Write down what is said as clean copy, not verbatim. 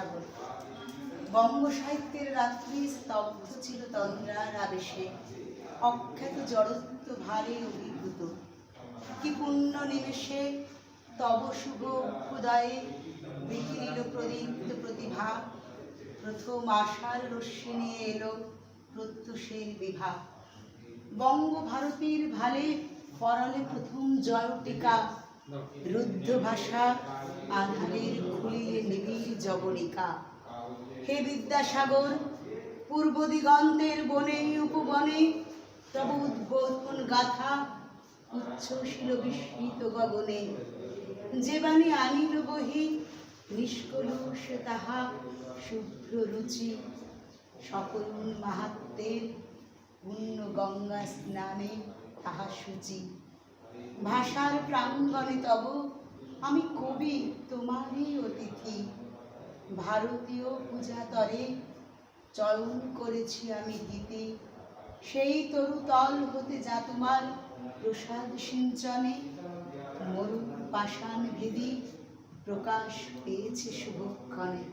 বিদ্যাসাগর। বঙ্গ সাহিত্যের রাত্রি স্তব্ধ ছিল তন্দ্রার আবেশে, অখ্যাত জড়ত্ব ভারে অভিভূত। কি পুণ্য নিমেষে তব শুভ অভ্যুদয়ে বিকিরিল প্রদীপ্ত প্রতিভা, প্রথম আশার রশ্মি নিয়ে এলো প্রত্যুষের বিভা। বঙ্গ ভারতীর ভালে পরালে প্রথম জয় টিকা, রুদ্ধ ভাষা আধারের খুলিয়ে নিবিড় জবনিকা। হে বিদ্যাসাগর, পূর্ব দিগন্তের বনে উপবনে তব উদ্বোধন গাথা উচ্ছ্বসিল বিস্মিত গগনে। যে বাণী আনিল বহি নিষ্কলুষ তাহা শুভ্র রুচি, সকল মাহাত্মের পুণ্য গঙ্গা স্নানে তাহা সূচি। ভাষার প্রাঙ্গণে তব আমি কবি তোমারই অতিথি, ভারতীয় পূজাতরে চয়ন করেছি আমি গীতি। সেই তরুতল হতে যা তোমার প্রসাদ সিঞ্চনে মরুর পাষাণ ভেদি প্রকাশ পেয়েছে শুভক্ষণে।